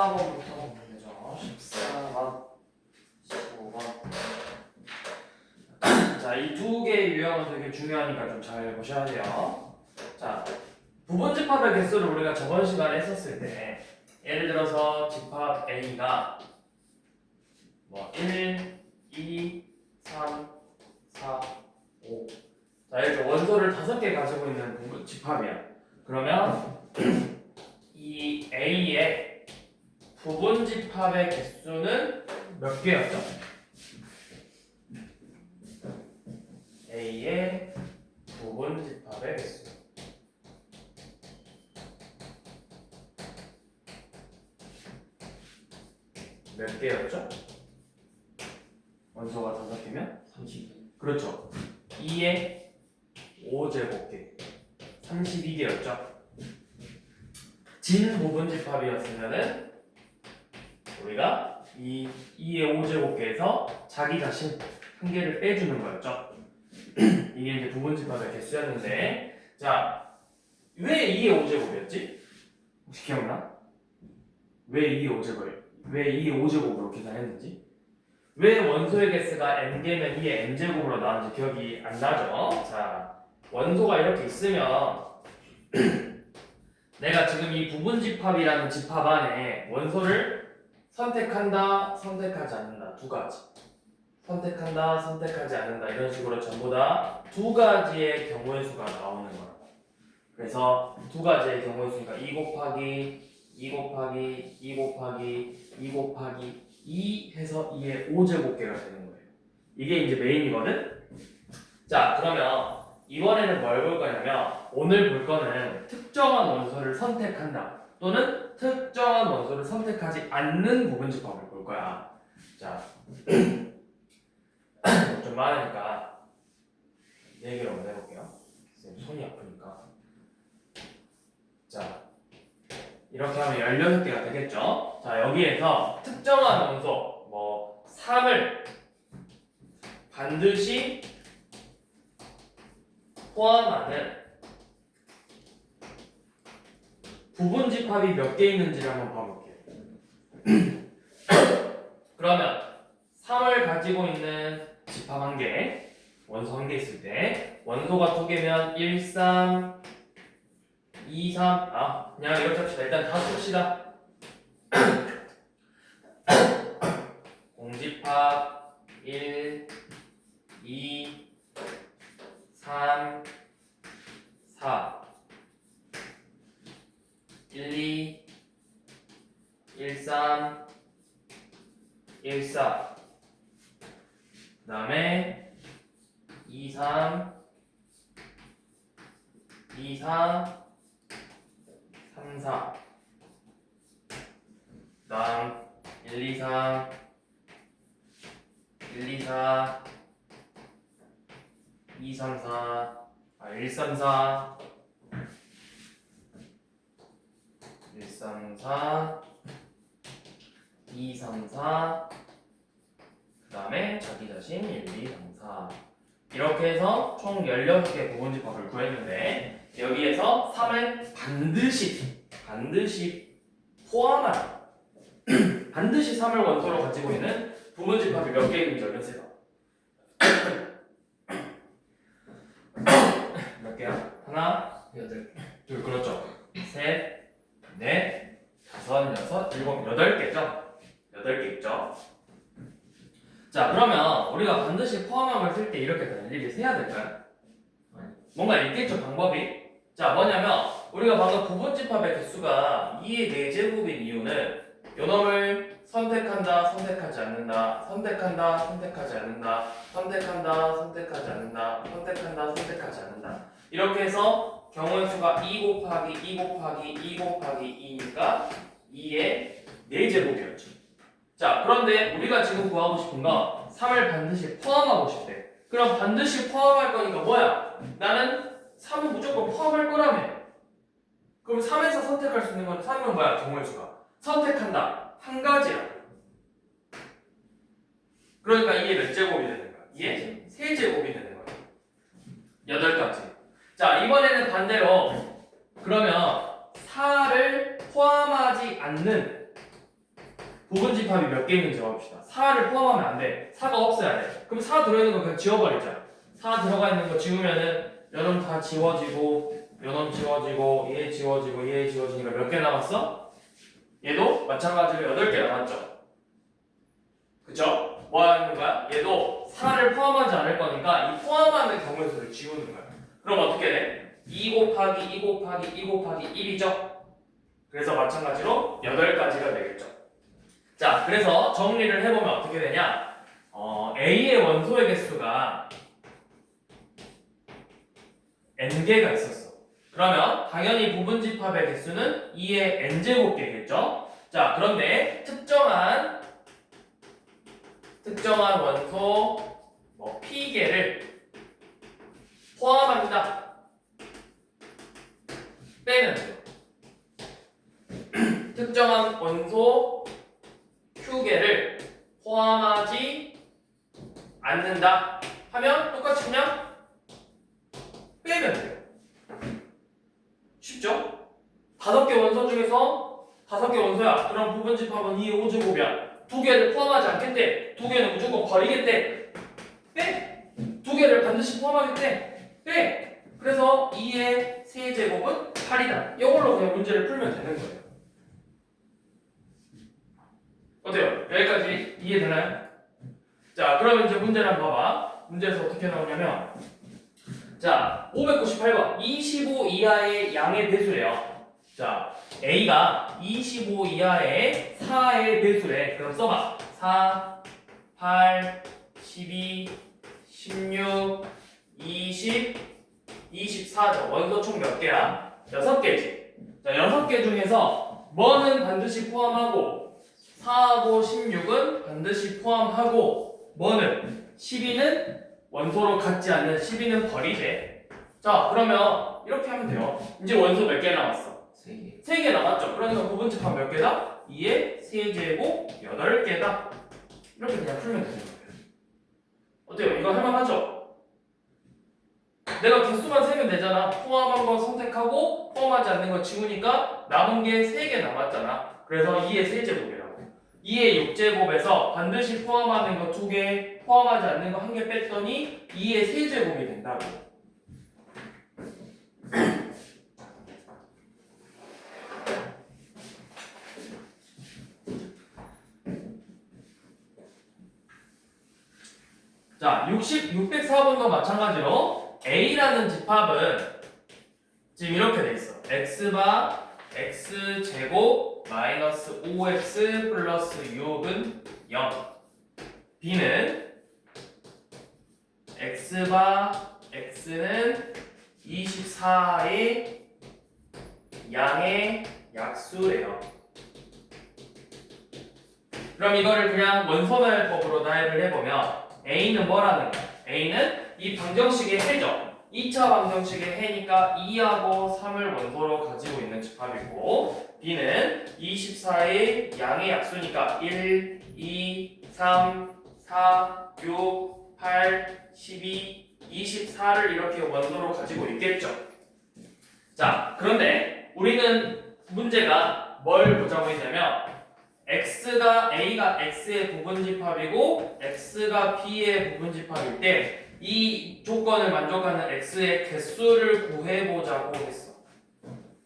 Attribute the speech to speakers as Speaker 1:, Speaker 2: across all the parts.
Speaker 1: 14번부터 보면 되죠. 14번, 15번. 자, 이 두 개의 유형은 되게 중요하니까 좀 잘 보셔야 돼요. 자, 부분집합의 개수를 우리가 저번 시간에 했었을 때, 예를 들어서 집합 A가 뭐 1, 2, 3, 4, 5. 자, 이렇게 원소를 5개 가지고 있는 집합이야. 그러면 이 A의 부분집합의 개수는 몇 개였죠? A의 부분집합의 개수 몇 개였죠? 원소가 5개면
Speaker 2: 30.
Speaker 1: 그렇죠. 2의 5제곱개 32개였죠. 진 부분집합이었으면은 우리가 이 2의 5제곱개에서 자기 자신 한 개를 빼주는 거였죠. 이게 이제 부분집합의 개수였는데, 자, 왜 2의 5제곱이었지? 혹시 기억나? 왜 2의 5제곱으로 계산했는지? 왜 원소의 개수가 n개면 2의 n제곱으로 나왔는지 기억이 안 나죠? 자, 원소가 이렇게 있으면 내가 지금 이 부분집합이라는 집합 안에 원소를 선택한다, 선택하지 않는다, 두 가지. 선택한다, 선택하지 않는다, 이런 식으로 전부 다 두 가지의 경우의 수가 나오는 거라고. 그래서 두 가지의 경우의 수니까 2 곱하기 2 곱하기 2 곱하기 2 곱하기 2 해서 2의 5제곱개가 되는 거예요. 이게 이제 메인이거든? 자, 그러면 이번에는 뭘 볼 거냐면, 오늘 볼 거는 특정한 원소를 선택한다 또는 특정한 원소를 선택하지 않는 부분집합을 볼 거야. 자, 좀 많으니까 4개로 한번 해볼게요. 손이 아프니까. 자, 이렇게 하면 16개가 되겠죠? 자, 여기에서 특정한 원소, 뭐 3을 반드시 포함하는 부분집합이 몇 개 있는지를 한번 봐볼게요. 그러면 3을 가지고 있는 집합 1개, 원소 1개 있을 때 원소가 2개면 1, 3, 2, 3, 그냥 이렇게 합시다. 일단 다 씁시다. 공집합 1, 2, 3, 4, 1, 2, 1, 3, 1, 4. 그 다음에 2, 3, 2, 4, 3, 4. 그 다음 1, 2, 3, 1, 2, 4, 2, 3, 4, 1, 3, 4, 1, 3, 4, 2, 3, 4, 그 다음에 자기 자신 1, 2, 3, 4. 이렇게 해서 총 16개 부분집합을 구했는데, 여기에서 3을 반드시 포함한 반드시 3을 원소로 가지고 있는 부분집합이 몇 개 있는지 얼른 세봐. 몇 개야? 하나,
Speaker 2: 8.
Speaker 1: 둘, 그렇죠. 셋, 넷, 다섯, 여섯, 일곱, 8개죠? 8개 있죠? 자, 그러면 우리가 반드시 포함함을 쓸 때 이렇게 다 일일이 세야 될까요? 뭔가 있겠죠, 방법이? 자, 뭐냐면 우리가 방금 부분집합의 개수가 2의 4제곱인 이유는 요놈을 선택한다, 선택하지 않는다, 선택한다, 선택하지 않는다, 선택한다, 선택하지 않는다, 선택한다, 선택하지 않는다, 이렇게 해서 경우의 수가 2 곱하기 2 곱하기 2 곱하기 2니까 2의 4제곱이었죠. 자, 그런데 우리가 지금 구하고 싶은 건 3을 반드시 포함하고 싶대. 그럼 반드시 포함할 거니까 뭐야? 나는 3은 무조건 포함할 거라며. 그럼 3에서 선택할 수 있는 건 3은 뭐야? 경우의 수가. 선택한다. 한 가지야. 그러니까 이게 몇 제곱이 되는 거야? 이게 3제곱이 되는 거야. 8가지. 자, 이번에는 반대로 그러면 4를 포함하지 않는 개 있는지 봐봅시다. 4를 포함하면 안 돼. 4가 없어야 돼. 그럼 4 들어있는 거 그냥 지워버리자. 4 들어가 있는 거 지우면은 요놈 다 지워지고 요놈 지워지고 얘 지워지고 얘 지워지니까 몇 개 남았어? 얘도 마찬가지로 8개 남았죠. 그쵸? 뭐 하는 거야? 얘도 4를 포함하지 않을 거니까 이 포함하는 경우의 수를 지우는 거야. 그럼 어떻게 돼? 2 곱하기 2 곱하기 2 곱하기 1이죠? 그래서 마찬가지로 8가지가 되겠죠. 자, 그래서 정리를 해보면 어떻게 되냐? A의 원소의 개수가 n개가 있었어. 그러면 당연히 부분집합의 개수는 2의 n제곱개겠죠? 자, 그런데 특정한 원소 P개를 포함합니다. 빼면 돼요. 특정한 원소 Q개를 포함하지 않는다 하면 똑같이 그냥 빼면 돼요. 쉽죠? 5개 원소 중에서 5개 원소야. 그럼 부분집합은 2의 5제곱이야. 2개를 포함하지 않겠대. 2개는 무조건 버리겠대. 빼! 2개를 반드시 포함하겠대. 빼! 그래서 2의 세제곱은 8이다. 이걸로 그냥 문제를 풀면 되는 거예요. 어때요? 여기까지 이해되나요? 자, 그러면 이제 문제를 한번 봐봐. 문제에서 어떻게 나오냐면, 자, 598번 25 이하의 양의 배수래요. 자, A가 25 이하의 4의 배수래. 그럼 써봐. 4, 8, 12, 16, 20, 24죠. 원소 총 몇 개야? 6개지. 자, 6개 중에서 뭐는 반드시 포함하고 4하고 16은 반드시 포함하고 뭐는 12는 원소로 갖지 않는 12는 버리재. 자, 그러면 이렇게 하면 돼요. 이제 원소 몇 개 남았어?
Speaker 2: 3개.
Speaker 1: 3개 남았죠. 그러니까 부분집합 몇 개다? 2의 세제곱 8개다. 이렇게 그냥 풀면 되는 거예요. 어때요? 이거 할만하죠? 내가 개수만 세면 되잖아. 포함한 거 선택하고 포함하지 않는 거 지우니까 남은 게 3개 남았잖아. 그래서 2의 세제곱이라고. 2의 6제곱에서 반드시 포함하는 거 2개, 포함하지 않는 거 1개 뺐더니 2의 세제곱이 된다고. 자, 604번도 마찬가지로 A라는 집합은 지금 이렇게 돼 있어. x바 x제곱 마이너스 5x 플러스 6은 0. B는 x바 x는 24의 양의 약수래요. 그럼 이거를 그냥 원소멸법으로 나열을 해보면 A는 뭐라는 거야? A는 이 방정식의 해죠. 2차 방정식의 해니까 2하고 3을 원소로 가지고 있는 집합이고, B는 24의 양의 약수니까 1, 2, 3, 4, 6, 8, 12, 24를 이렇게 원소로 가지고 있겠죠. 자, 그런데 우리는 문제가 뭘 보자고 했냐면 A가 X의 부분집합이고 X가 B의 부분집합일 때 이 조건을 만족하는 X의 개수를 구해보자고 했어.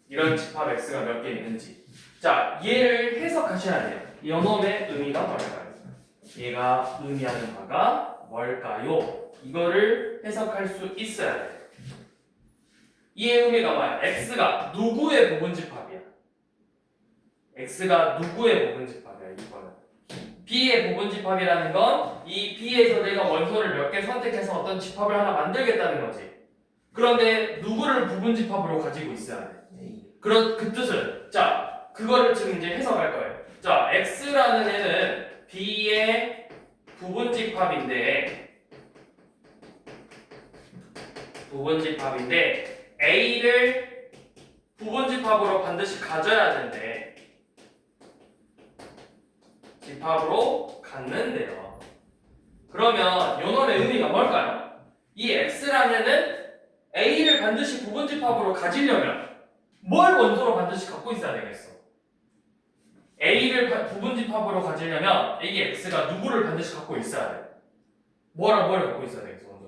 Speaker 1: 이런 집합 X가 몇 개 있는지. 자, 얘를 해석하셔야 돼요. 이놈의 의미가 뭘까요? 얘가 의미하는 바가 뭘까요? 이거를 해석할 수 있어야 돼요. 이 의미가 뭐야? X가 누구의 부분집합이야? X가 누구의 부분집합이야? 이거는 B의 부분집합이라는 건 이 B에서 내가 원소를 몇 개 선택해서 어떤 집합을 하나 만들겠다는 거지. 그런데 누구를 부분집합으로 가지고 있어야 돼? 그 뜻은 자, 그거를 지금 이제 해석할 거예요. 자, X라는 애는 B의 부분집합인데 A를 부분집합으로 반드시 가져야 되는데 집합으로 갖는데요. 그러면 요놈의 의미가 뭘까요? 이 X라는 애는 A를 반드시 부분집합으로 가지려면 뭘 원소로 반드시 갖고 있어야 되겠어? A를 부분집합으로 가지려면 이 X가 누구를 반드시 갖고 있어야 돼? 뭐를 갖고 있어야 되겠어 먼저?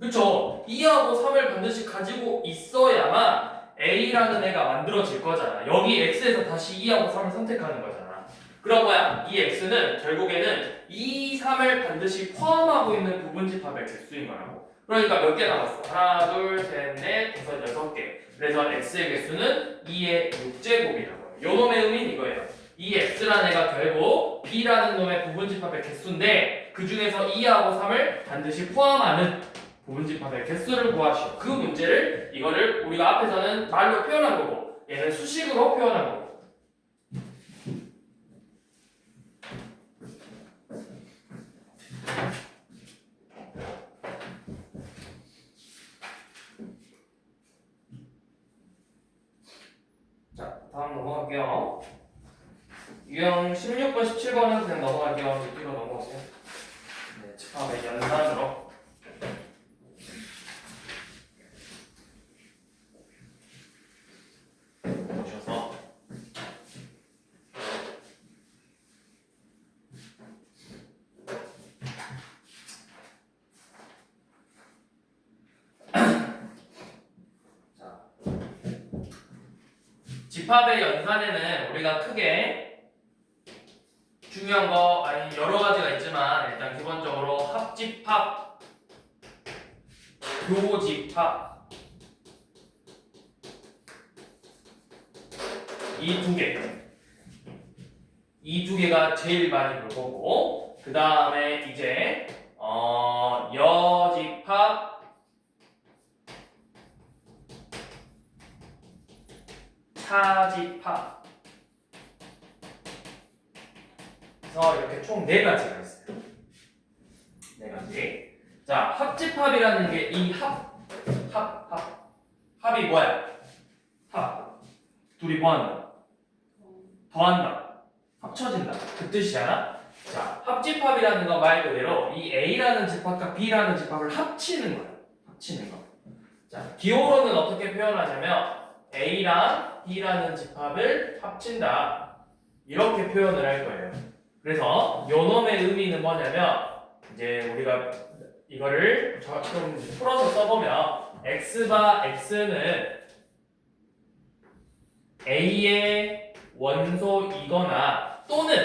Speaker 1: 그쵸? 2하고 3을 반드시 가지고 있어야만 A라는 애가 만들어질 거잖아. 여기 X에서 다시 2하고 3을 선택하는 거잖아. 그럼 뭐야? 이 X는 결국에는 2, 3을 반드시 포함하고 있는 부분집합의 개수인 거라고. 그러니까 몇 개 남았어? 하나, 둘, 셋, 넷, 다섯, 여섯 개. 그래서 X의 개수는 2의 6제곱이라고. 요 놈의 의미는 이거예요. 이 X라는 애가 결국 B라는 놈의 부분집합의 개수인데 그 중에서 2하고 3을 반드시 포함하는 부분집합의 개수를 구하시오. 그 문제를 이거를 우리가 앞에서는 말로 표현한 거고 얘는 수식으로 표현한 거고. 자, 다음 넘어갈게요. 유형 16번, 17번은 그냥 넘어갈게요. 뒤로 넘어오세요. 네, 집합의 연산으로. 보셔서 자, 집합의 연산에는 우리가 크게 중요한 거 아니 여러 가지가 있지만 일단 기본적으로 합집합, 교집합 이 두 개가 제일 많이 볼 거고 그 다음에 이제 여집합, 차집합 그래서 이렇게 총 4가지가 있어요. 4가지. 자, 합집합이라는 게 이 합이 뭐야? 합. 둘이 뭐 한다? 더한다. 합쳐진다. 그 뜻이잖아? 자, 합집합이라는 건 말 그대로 이 A라는 집합과 B라는 집합을 합치는 거야. 합치는 거. 자, 기호로는 어떻게 표현하냐면 A랑 B라는 집합을 합친다. 이렇게 표현을 할 거예요. 그래서 요놈의 의미는 뭐냐면 이제 우리가 이거를 좀 풀어서 써보면 x바 x는 A의 원소이거나 또는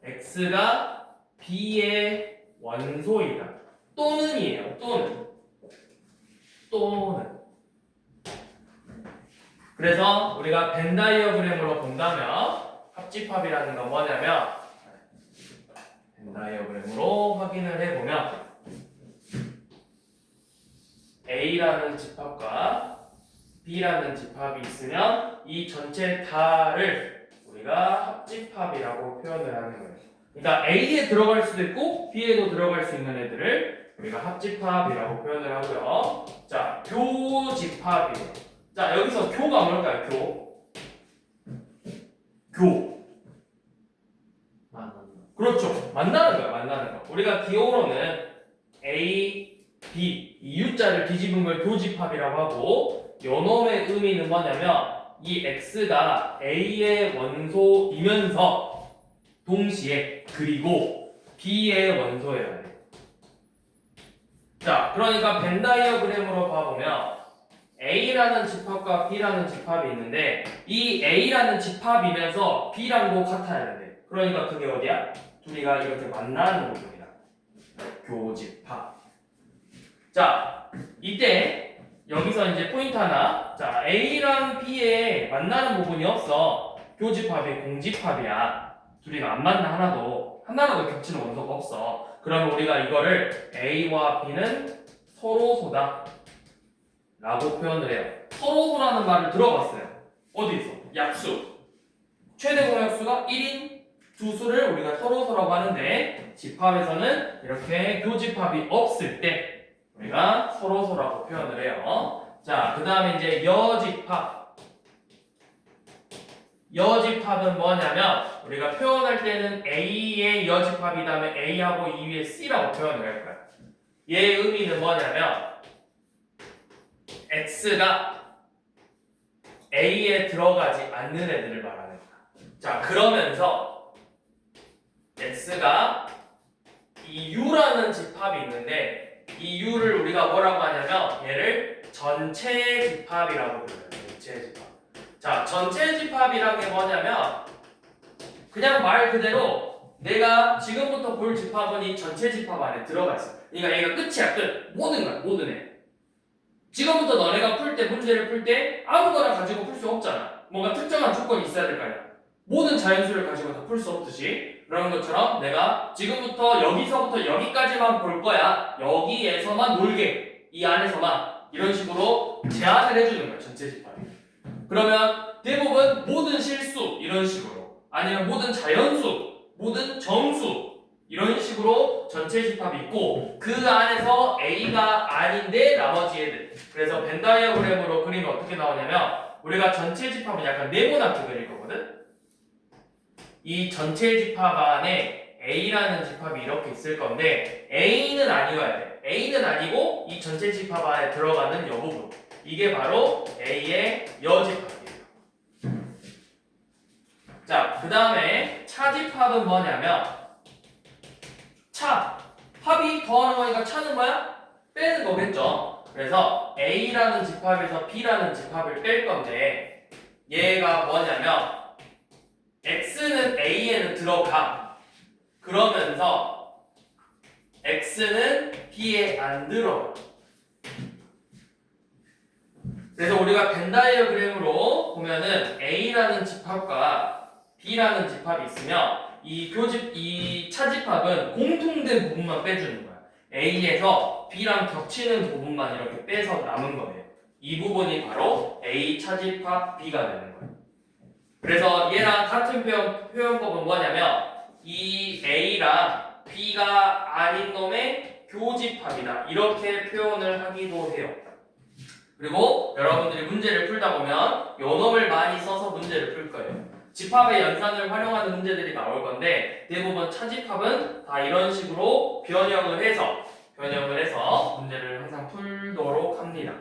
Speaker 1: x가 B의 원소이다. 또는이에요. 또는. 그래서 우리가 벤 다이어그램으로 본다면 합집합이라는 건 뭐냐면 벤 다이어그램으로 확인을 해보면 A라는 집합과 B라는 집합이 있으면 이 전체 다를 우리가 합집합이라고 표현을 하는 거예요. 그러니까 A에 들어갈 수도 있고 B에도 들어갈 수 있는 애들을 우리가 합집합이라고 표현을 하고요. 자, 교집합이에요. 자, 여기서 교가 뭘까요? 교. 그렇죠. 만나는 거야. 우리가 기호로는 A, B, 이 U자를 뒤집은 걸 교집합이라고 하고 요놈의 의미는 뭐냐면 이 X가 A의 원소이면서 동시에 그리고 B의 원소여야 돼. 자, 그러니까 벤 다이어그램으로 봐보면 A라는 집합과 B라는 집합이 있는데 이 A라는 집합이면서 B랑도 같아야 돼. 그러니까 그게 어디야? 둘이가 이렇게 만나는 부분이다. 교집합. 자, 이때 여기서 이제 포인트 하나. 자, A랑 B에 만나는 부분이 없어. 교집합이 공집합이야. 둘이가 안 만나 하나도 겹치는 원소가 없어. 그러면 우리가 이거를 A와 B는 서로소다 라고 표현을 해요. 서로소라는 말을 들어봤어요. 어디서? 약수. 최대 공약수가 1인 두 수를 우리가 서로소라고 하는데 집합에서는 이렇게 교집합이 없을 때 우리가 서로소라고 표현을 해요. 자, 그 다음에 이제 여집합. 여집합은 뭐냐면 우리가 표현할 때는 A의 여집합이 다음에 A하고 이 위에 C라고 표현을 할 거야. 얘의 의미는 뭐냐면 X가 A에 들어가지 않는 애들을 말하는 거야. 자, 그러면서 X가 이 U라는 집합이 있는데 이 U를 우리가 뭐라고 하냐면 얘를 전체 집합이라고 불러요. 전체 집합. 자, 전체 집합이란 게 뭐냐면 그냥 말 그대로 내가 지금부터 볼 집합은 이 전체 집합 안에 들어가 있어. 그러니까 얘가 끝이야, 끝. 모든 거야, 모든 애. 지금부터 너네가 풀 때, 문제를 풀 때 아무거나 가지고 풀 수 없잖아. 뭔가 특정한 조건이 있어야 될 거 아니야. 모든 자연수를 가지고 다 풀 수 없듯이 그런 것처럼 내가 지금부터 여기서부터 여기까지만 볼 거야. 여기에서만 놀게. 이 안에서만. 이런 식으로 제한을 해주는 거야, 전체 집합이. 그러면 대부분 모든 실수 이런 식으로 아니면 모든 자연수, 모든 정수 이런 식으로 전체 집합이 있고 그 안에서 A가 아닌데 나머지 애들. 그래서 벤 다이어그램으로 그리면 어떻게 나오냐면 우리가 전체 집합은 약간 네모나게 그릴 거거든. 이 전체 집합 안에 A라는 집합이 이렇게 있을 건데 A는 아니어야 돼. A는 아니고 이 전체 집합 안에 들어가는 여 부분. 이게 바로 A의 여집합이에요. 자, 그 다음에 차집합은 뭐냐면 합이 더하는 거니까 차는 뭐야? 빼는 거겠죠. 그래서 A라는 집합에서 B라는 집합을 뺄 건데 얘가 뭐냐면 X는 A에는 들어가. 그러면서 X는 B에 안 들어가. 그래서 우리가 벤 다이어그램으로 보면은 A라는 집합과 B라는 집합이 있으면 이 차집합은 공통된 부분만 빼주는 거야. A에서 B랑 겹치는 부분만 이렇게 빼서 남은 거예요. 이 부분이 바로 A 차집합 B가 되는 거예요. 그래서 얘랑 같은 표현법은 뭐냐면 이 A랑 B가 아닌 놈의 교집합이다. 이렇게 표현을 하기도 해요. 그리고 여러분들이 문제를 풀다 보면 요 놈을 많이 써서 문제를 풀 거예요. 집합의 연산을 활용하는 문제들이 나올 건데 대부분 차집합은 다 이런 식으로 변형을 해서 문제를 항상 풀도록 합니다.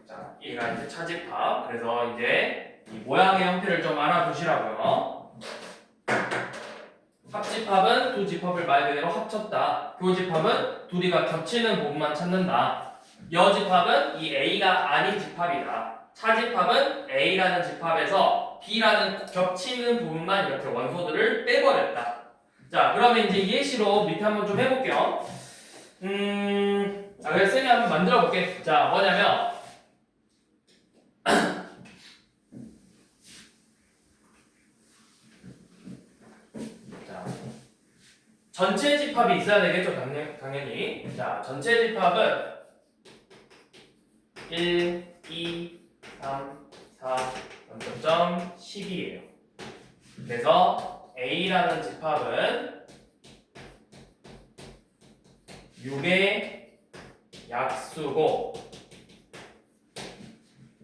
Speaker 1: 자, 얘가 이제 차집합. 그래서 이제 이 모양의 형태를 좀 알아두시라고요. 합집합은 두 집합을 말 그대로 합쳤다. 교집합은 둘이가 겹치는 부분만 찾는다. 여집합은 이 A가 아닌 집합이다. 차집합은 A라는 집합에서 B라는 겹치는 부분만 이렇게 원소들을 빼버렸다. 자, 그러면 이제 예시로 밑에 한번 좀 해볼게요. 그래서 쌤이 한번 만들어 볼게. 자, 뭐냐면 자, 전체 집합이 있어야 되겠죠, 당연히. 자, 전체 집합은 1, 2, 3, 4, 10이에요. 그래서 A라는 집합은 6의 약수고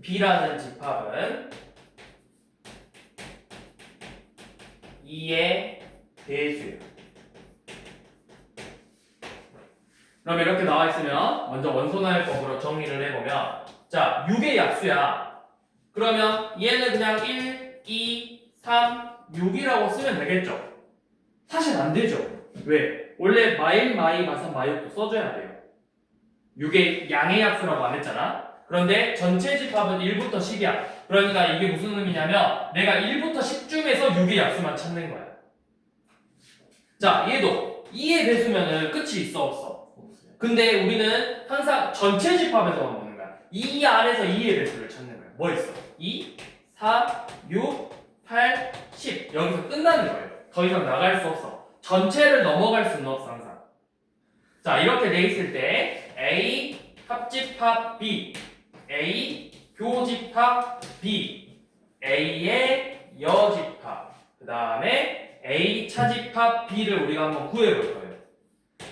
Speaker 1: B라는 집합은 2의 대수예요. 그럼 이렇게 나와 있으면 먼저 원소나열법으로 정리를 해보면 자, 6의 약수야. 그러면 얘는 그냥 1, 2, 3, 6이라고 쓰면 되겠죠? 사실 안 되죠. 왜? 원래 마일, 마이, 마산, 마이도 써줘야 돼요. 6의 양의 약수라고 안 했잖아. 그런데 전체 집합은 1부터 10이야. 그러니까 이게 무슨 의미냐면 내가 1부터 10 중에서 6의 약수만 찾는 거야. 자, 얘도 2의 배수면은 끝이 있어 없어? 근데 우리는 항상 전체 집합에서만 보는 거야. 2 안에서 2의 배수를 찾는 거야. 뭐 있어? 2, 4, 6, 8, 10 여기서 끝나는 거예요. 더 이상 나갈 수 없어. 전체를 넘어갈 수는 없어 항상. 자, 이렇게 돼 있을 때 A 합집합 B, A 교집합 B, A의 여집합, 그 다음에 A 차집합 B를 우리가 한번 구해볼 거예요.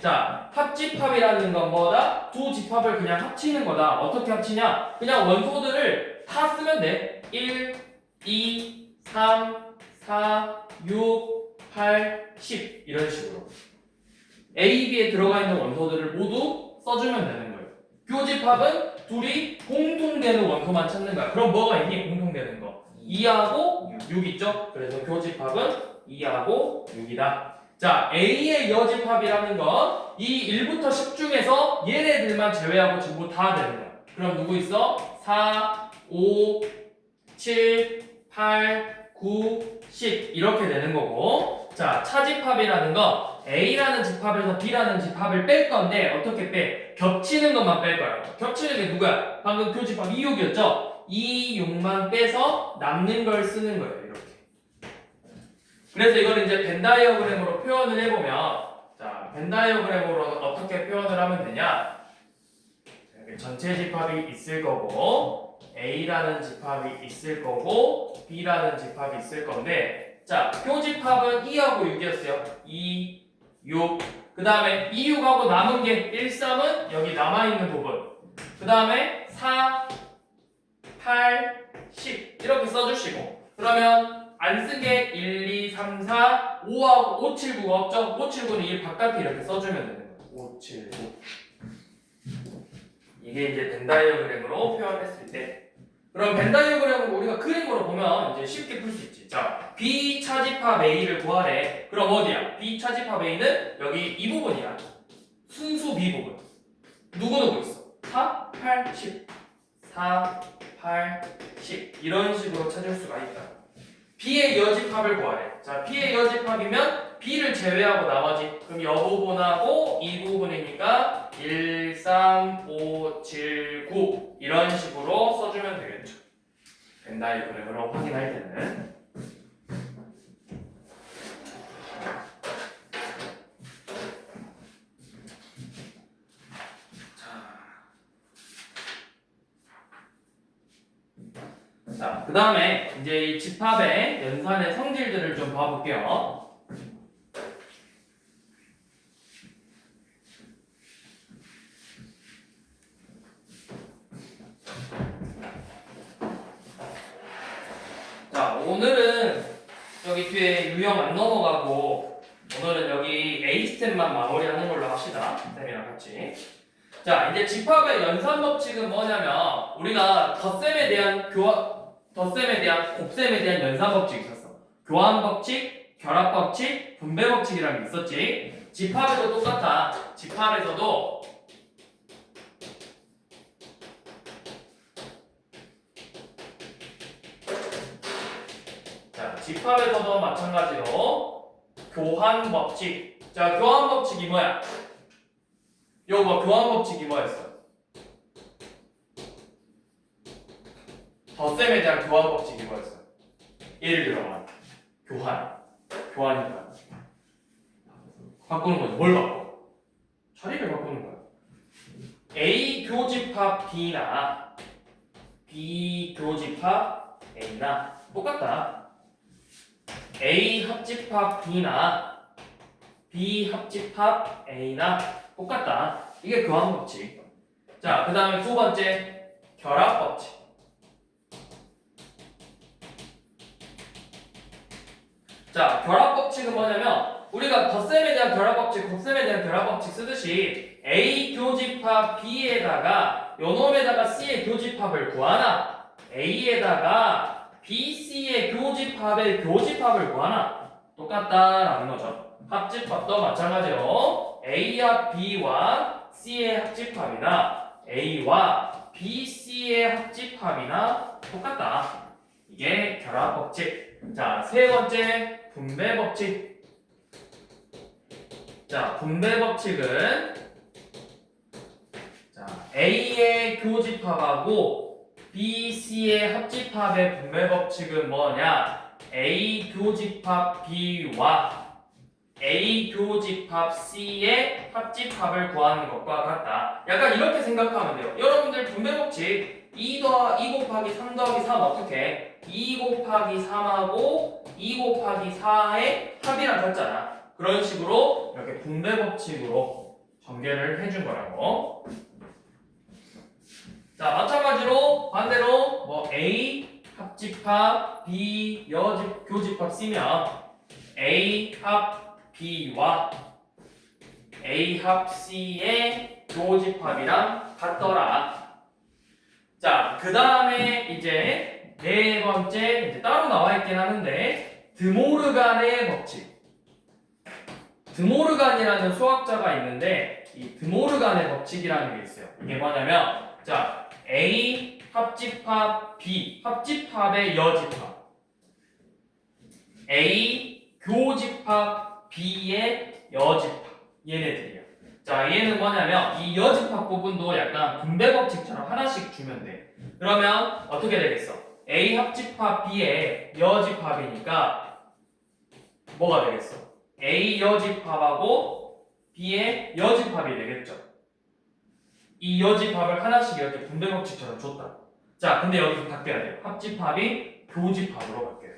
Speaker 1: 자, 합집합이라는 건 뭐다? 두 집합을 그냥 합치는 거다. 어떻게 합치냐? 그냥 원소들을 다 쓰면 돼. 1, 2, 3, 4, 6, 8, 10 이런 식으로 A, B에 들어가 있는 원소들을 모두 써주면 되는 거예요. 교집합은 둘이 공통되는 원소만 찾는 거야. 그럼 뭐가 있니? 공통되는 거. 2하고 6 있죠? 그래서 교집합은 2하고 6이다. 자, A의 여집합이라는 건 이 1부터 10 중에서 얘네들만 제외하고 전부 다 되는 거야. 그럼 누구 있어? 4, 5, 7, 8, 9, 10 이렇게 되는 거고. 자, 차집합이라는 거 A라는 집합에서 B라는 집합을 뺄 건데 어떻게 빼? 겹치는 것만 뺄 거야. 겹치는 게 누구야? 방금 교집합 2, 6이었죠? 2, 6만 빼서 남는 걸 쓰는 거예요. 이렇게. 그래서 이걸 이제 벤 다이어그램으로 표현을 해보면, 자, 벤 다이어그램으로 어떻게 표현을 하면 되냐? 여기 전체 집합이 있을 거고, A라는 집합이 있을 거고, B라는 집합이 있을 건데, 자, 표집합은 2하고 6이었어요. 2, 6. 그 다음에 2, 6하고 남은 게 1, 3은 여기 남아있는 부분. 그 다음에 4, 8, 10 이렇게 써주시고, 그러면 안 쓴 게 1, 2, 3, 4, 5하고 5, 7, 9가 없죠? 5, 7, 9는 이 바깥에 이렇게 써주면 되는 거예요. 5, 7, 9. 이게 이제 벤 다이어그램으로 표현했을 때. 그럼 벤 다이어그램을 우리가 그림으로 보면 이제 쉽게 풀 수 있지. 자, B 차집합 A를 구하래. 그럼 어디야? B 차집합 A는 여기 이 부분이야. 순수 B 부분. 누구 있어? 4, 8, 10. 4, 8, 10. 이런 식으로 찾을 수가 있다. B의 여집합을 구하래. 자, B의 여집합이면 B를 제외하고 나머지. 그럼 이 부분하고 이 부분이니까 1, 3, 5, 7, 9 이런 식으로 써주면 되겠죠. 벤 다이어그램으로 확인할 때는. 자, 그 다음에 이제 이 집합의 연산의 성질들을 좀 봐볼게요. 자, 오늘은 여기 뒤에 유형 안 넘어가고 오늘은 여기 A 스텝만 마무리하는 걸로 합시다. 쌤이랑 같이. 자, 이제 집합의 연산 법칙은 뭐냐면 우리가 덧셈에 대한 곱셈에 대한 연산 법칙이 있었어. 교환 법칙, 결합 법칙, 분배 법칙이라는 게 있었지. 집합에도 똑같아. 집합에서도 자, 집합에서도 마찬가지로 교환 법칙. 자, 교환 법칙이 뭐야? 요거 뭐 교환 법칙이 뭐였어? 덧셈에 대한 교환 법칙이 뭐였어? 예를 들어 교환이니까 바꾸는 거지. 뭘 바꿔? 자리를 바꾸는 거야. A 교집합 B나 B 교집합 A나 똑같다. A 합집합 B나 B 합집합 A나 똑같다. 이게 교환 법칙. 자, 그 다음에 두 번째 결합 법칙. 자, 결합 법칙은 뭐냐면 우리가 덧셈에 대한 결합 법칙, 곱셈에 대한 결합 법칙 쓰듯이 A 교집합 B에다가 요놈에다가 C의 교집합을 구하나 A에다가 BC의 교집합을 구하나 똑같다라는 거죠. 합집합도 마찬가지로 A와 B와 C의 합집합이나 A와 BC의 합집합이나 똑같다. 이게 결합 법칙. 자, 세 번째 분배 법칙. 자, 분배 법칙은 자, A의 교집합하고 BC의 합집합의 분배 법칙은 뭐냐? A 교집합 B와 A 교집합 C의 합집합을 구하는 것과 같다. 약간 이렇게 생각하면 돼요. 여러분들 분배 법칙 2 곱하기 3 더하기 3 어떻게? 2 곱하기 3하고 2 곱하기 4의 합이랑 같잖아. 그런 식으로 이렇게 분배 법칙으로 전개를 해준 거라고. 자, 마찬가지로 반대로 뭐 A 합집합 B 교집합 C면 A 합 B와 A 합 C의 교집합이랑 같더라. 자, 그 다음에 이제 네 번째 이제 따로 나와 있긴 하는데 드모르간의 법칙. 드모르간이라는 수학자가 있는데 이 드모르간의 법칙이라는 게 있어요. 이게 뭐냐면 자 A 합집합 B 합집합의 여집합 A 교집합 B의 여집합 얘네들이야. 자 얘는 뭐냐면 이 여집합 부분도 약간 분배 법칙처럼 하나씩 주면 돼. 그러면 어떻게 되겠어? A 합집합 B의 여집합이니까 뭐가 되겠어? A 여집합하고 B의 여집합이 되겠죠. 이 여집합을 하나씩 이렇게 분배 법칙처럼 줬다. 자, 근데 여기 바뀌어야 돼요. 합집합이 교집합으로 바뀌어요.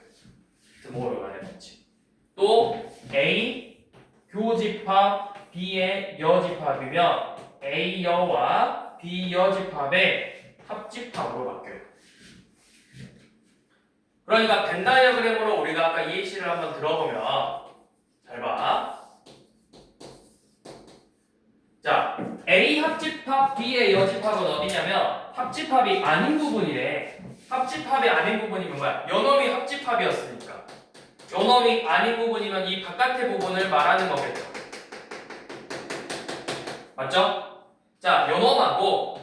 Speaker 1: 드모르간의 법칙. 또 A 교집합 B의 여집합이면 A 여와 B 여집합의 합집합으로 바뀌어요. 그러니까 벤 다이어그램으로 우리가 아까 이 예시를 한번 들어보면 잘 봐. 자, A 합집합 B의 여집합은 어디냐면 합집합이 아닌 부분이래. 합집합이 아닌 부분이면 뭐야? 요놈이 합집합이었으니까. 요놈이 아닌 부분이면 이 바깥의 부분을 말하는 거겠죠. 맞죠? 자, 요놈하고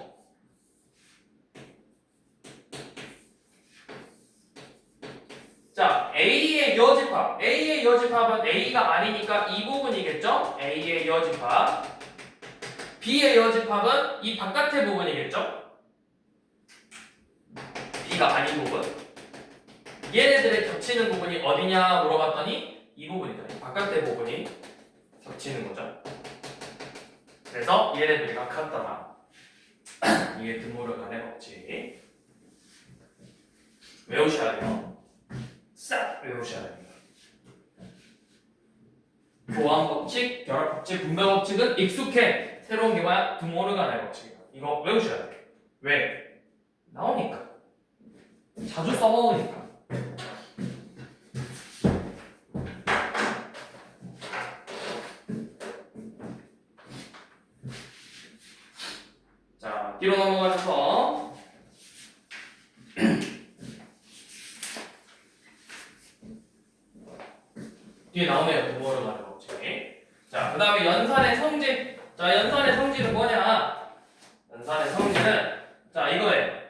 Speaker 1: 자, A의 여집합. A의 여집합은 A가 아니니까 이 부분이겠죠? A의 여집합. B의 여집합은 이 바깥의 부분이겠죠? B가 아닌 부분. 얘네들의 겹치는 부분이 어디냐 물어봤더니 이 부분이다. 이 바깥의 부분이 겹치는 거죠. 그래서 얘네들이 같더라. 이게 드모르간의 법칙. 외우셔야 돼요. 싹 외우셔야 됩니다. 교환 법칙, 결합 법칙, 분배 법칙은 익숙해. 새로운 게 뭐야? 드모르간의 법칙이야. 이거 외우셔야 돼. 왜? 나오니까. 자주 써먹으니까. 자, 뒤로 넘어가셔서 뒤에 나오네요. 드모르간의 법칙. 자, 그 다음에 연산의 성질. 자, 연산의 성질은 뭐냐? 연산의 성질은 자, 이거예요.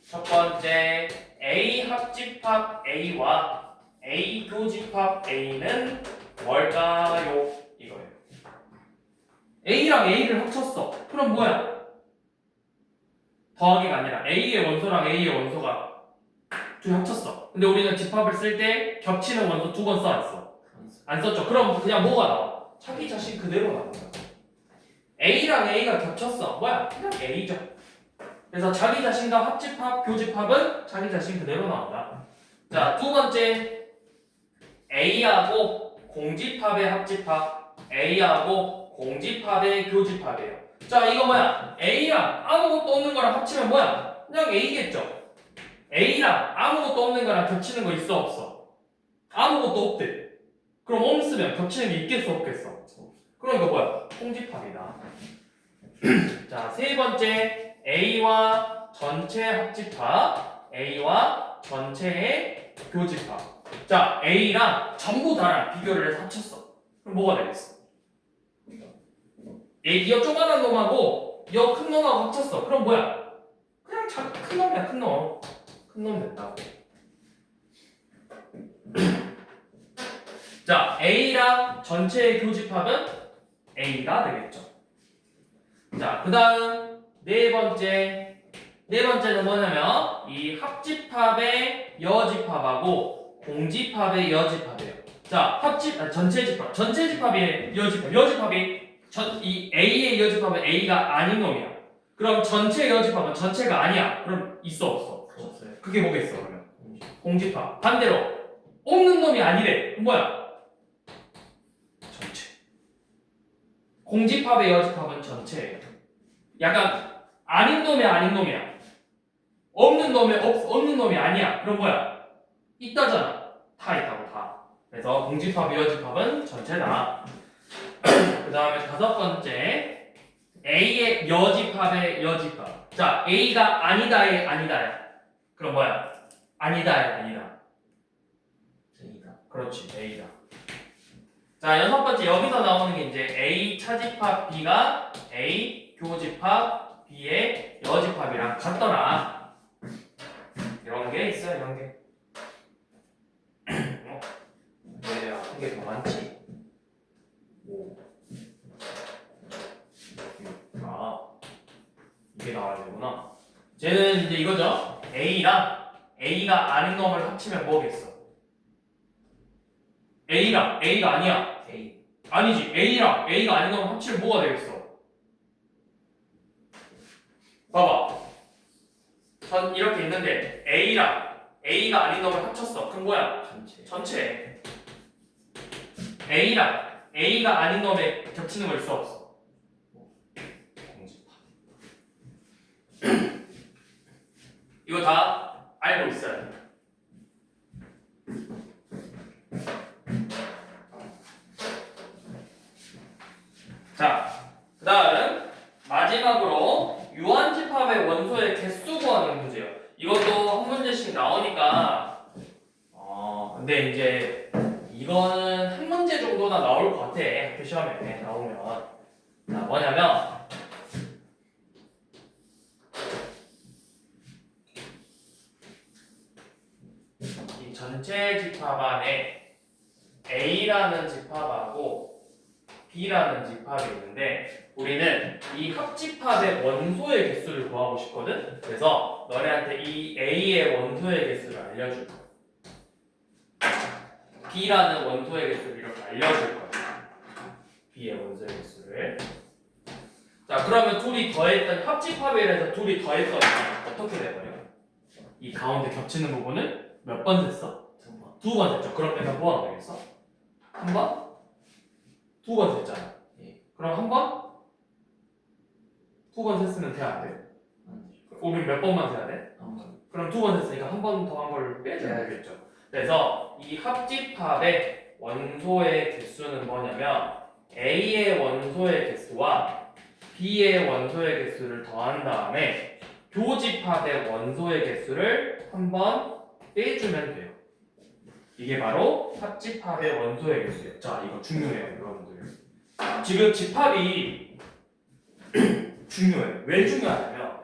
Speaker 1: 첫 번째 A 합집합 A와 A 교집합 A는 뭘까요? 이거예요. A랑 A를 합쳤어. 그럼 뭐야? 더하기가 아니라 A의 원소랑 A의 원소가 둘이 합쳤어. 근데 우리는 집합을 쓸 때 겹치는 원소 두 번 써 안 써? 안 썼죠. 그럼 그냥 뭐가 나와? 자기 자신 그대로 나온다. A랑 A가 겹쳤어. 뭐야? 그냥 A죠. 그래서 자기 자신과 합집합, 교집합은 자기 자신 그대로 나온다. 자, 두 번째 A하고 공집합의 합집합, A하고 공집합의 교집합이에요. 자, 이거 뭐야? A랑 아무것도 없는 거랑 합치면 뭐야? 그냥 A겠죠. A랑 아무것도 없는 거랑 겹치는 거 있어 없어? 아무것도 없대. 그럼 없으면 겹치는 게 있겠어 없겠어? 그러니까 뭐야? 공집합이다. 자, 세 번째 A와 전체 합집합, A와 전체의 교집합. 자, A랑 전부 다랑 비교를 해서 합쳤어. 그럼 뭐가 되겠어? 이 조그만한 놈하고 이 큰 놈하고 합쳤어. 그럼 뭐야? 그냥 큰 놈이야, 큰 놈. 큰 놈 됐다고. 자, A랑 전체의 교집합은 A가 되겠죠. 자, 그 다음 네 번째는 뭐냐면 이 합집합의 여집합하고 공집합의 여집합이에요. 자, 전체 집합의 여집합이 이 A의 여집합은 A가 아닌 놈이야. 그럼 전체 여집합은 전체가 아니야. 그럼 있어 없어? 없어요. 그게 뭐겠어 그러면? 공집합. 반대로 없는 놈이 아니래. 그럼 뭐야? 전체. 공집합의 여집합은 전체예요. 약간 아닌 놈이 아닌 놈이야. 없는 놈이 아니야. 그럼 뭐야? 있다잖아. 다 있다고 다. 그래서 공집합, 여집합은 전체다. 그 다음에 다섯 번째 A의 여집합의 여집합. 자, A가 아니다의 아니다야. 그럼 뭐야? 아니다의 아니다. A다. 그렇지, A다. 자, 여섯 번째 여기서 나오는 게 이제 A 차집합 B가 A 교집합 B의 여집합이랑 같더라. 이런 게 있어요, 이런 게. 네, 한 개 더 많지. 5. 이게 나와야 되구나. 쟤는 이제 이거죠. A랑 A가 아닌 놈을 합치면 뭐겠어? A랑 A가 아니야. A. 아니지. A랑 A가 아닌 놈을 합치면 뭐가 되겠어? 봐봐. 전 이렇게 있는데 A랑 A가 아닌 놈을 합쳤어. 그럼 뭐야? 전체. A랑 A가 아닌 놈에 겹치는 거 있어 없어? 이거 다 알고 있어요. 자, 그 다음 마지막으로 유한집합의 원소의 개수 구하는 문제예요. 이것도 한 문제씩 나오니까 근데 이제 이거는 한 문제 정도나 나올 것 같아. 학교 시험에 나오면. 자, 뭐냐면 이 전체 집합 안에 A라는 집합하고 B라는 집합이 있는데 우리는 이 합집합의 원소의 개수를 구하고 싶거든. 그래서 너네한테 이 A의 원소의 개수를 알려줄 거야. B라는 원소의 개수를 이렇게 알려줄 거야. B의 원소의 개수를. 자, 그러면 둘이 더했던 합집합이라서 둘이 더했더니 어떻게 돼버려? 이 가운데 겹치는 부분을 몇 번 셌어? 두 번 셌죠. 그럼 내가 뭐 하면 되겠어? 한 번? 두 번 셌잖아. 그럼 한 번? 두 번 셌으면 돼, 안 돼? 우리 몇 번만 세야 돼? 그럼 두 번 셌으니까 한 번 더 한 걸 빼줘야 되겠죠. 그래서 이 합집합의 원소의 개수는 뭐냐면 A의 원소의 개수와 B의 원소의 개수를 더한 다음에 교집합의 원소의 개수를 한 번 빼주면 돼요. 이게 바로 합집합의 원소의 개수예요. 자, 이거 중요해요, 여러분들. 지금 집합이 중요해. 왜 중요하냐면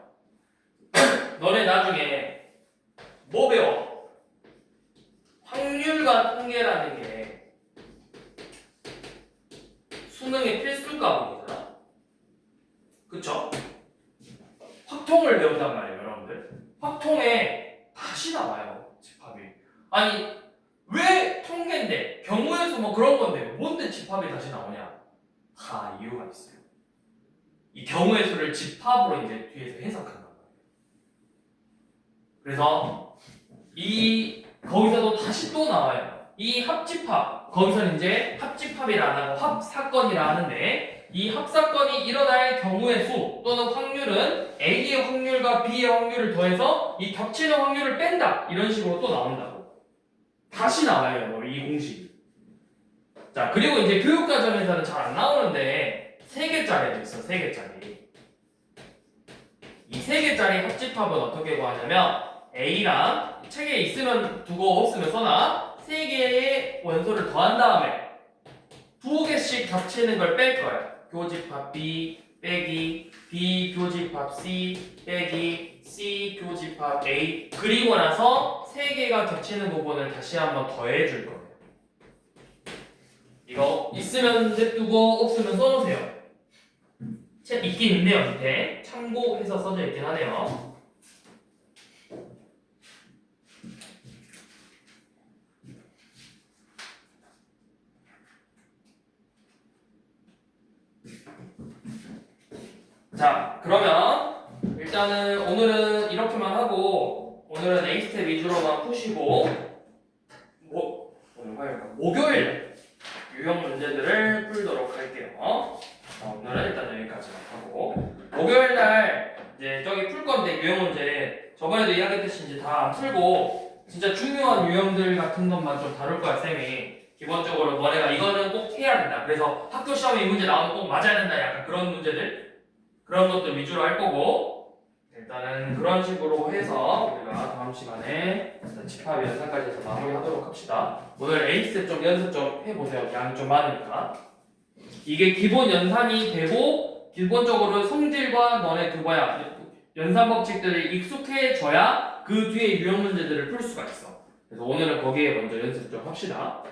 Speaker 1: 너네 나중에 뭐 배워? 확률과 통계라는 게 수능의 필수 과목이잖아. 그쵸? 확통을 배운단 말이에요, 여러분들. 확통에 다시 나와요, 집합이. 아니, 왜 통계인데, 경우의 수 뭐 그런 건데, 뭔데 집합이 다시 나오냐? 다 이유가 있어요. 이 경우의 수를 집합으로 이제 뒤에서 해석한단 말이에요. 그래서 거기서도 다시 또 나와요. 이 합집합, 거기서는 이제 합집합이라 안 하고 합사건이라 하는데, 이 합사건이 일어날 경우의 수 또는 확률은 A의 확률과 B의 확률을 더해서 이 겹치는 확률을 뺀다. 이런 식으로 또 나온다고. 다시 나와요, 이 공식이. 자, 그리고 이제 교육과정에서는 잘 안 나오는데 3개짜리도 있어, 3개짜리. 이 3개짜리 합집합은 어떻게 구하냐면 A랑 책에 있으면 두고 없으면 써놔. 3개의 원소를 더한 다음에 2개씩 겹치는 걸 뺄 거예요. 교집합 B 빼기 B 교집합 C 빼기 C 교집합 A, 그리고 나서 3개가 겹치는 부분을 다시 한번 더해줄 거예요. 이거 있으면 냅두고 없으면 써놓으세요. 책 있긴 있네요. 밑에 참고해서 써져 있긴 하네요. 자, 그러면 일단은 오늘은 이렇게만 하고, 오늘은 A스텝 위주로만 푸시고, 오늘 화요일인가? 목요일 유형 문제들을 풀도록 할게요. 자, 오늘은 일단 여기까지만 하고, 목요일날 이제 저기 풀 건데 유형 문제 저번에도 이야기했듯이 이제 다 풀고 진짜 중요한 유형들 같은 것만 좀 다룰 거야 쌤이. 기본적으로 너네가 이거는 꼭 해야 된다. 그래서 학교 시험에 이 문제 나오면 꼭 맞아야 된다. 약간 그런 문제들, 그런 것들 위주로 할 거고, 일단은 그런 식으로 해서 우리가 다음 시간에 집합 연산까지 해서 마무리하도록 합시다. 오늘 에이스 좀 연습 좀 해보세요. 양이 좀 많으니까. 이게 기본 연산이 되고 기본적으로 성질과 너네 그 연산 법칙들이 익숙해져야 그 뒤에 유형 문제들을 풀 수가 있어. 그래서 오늘은 거기에 먼저 연습 좀 합시다.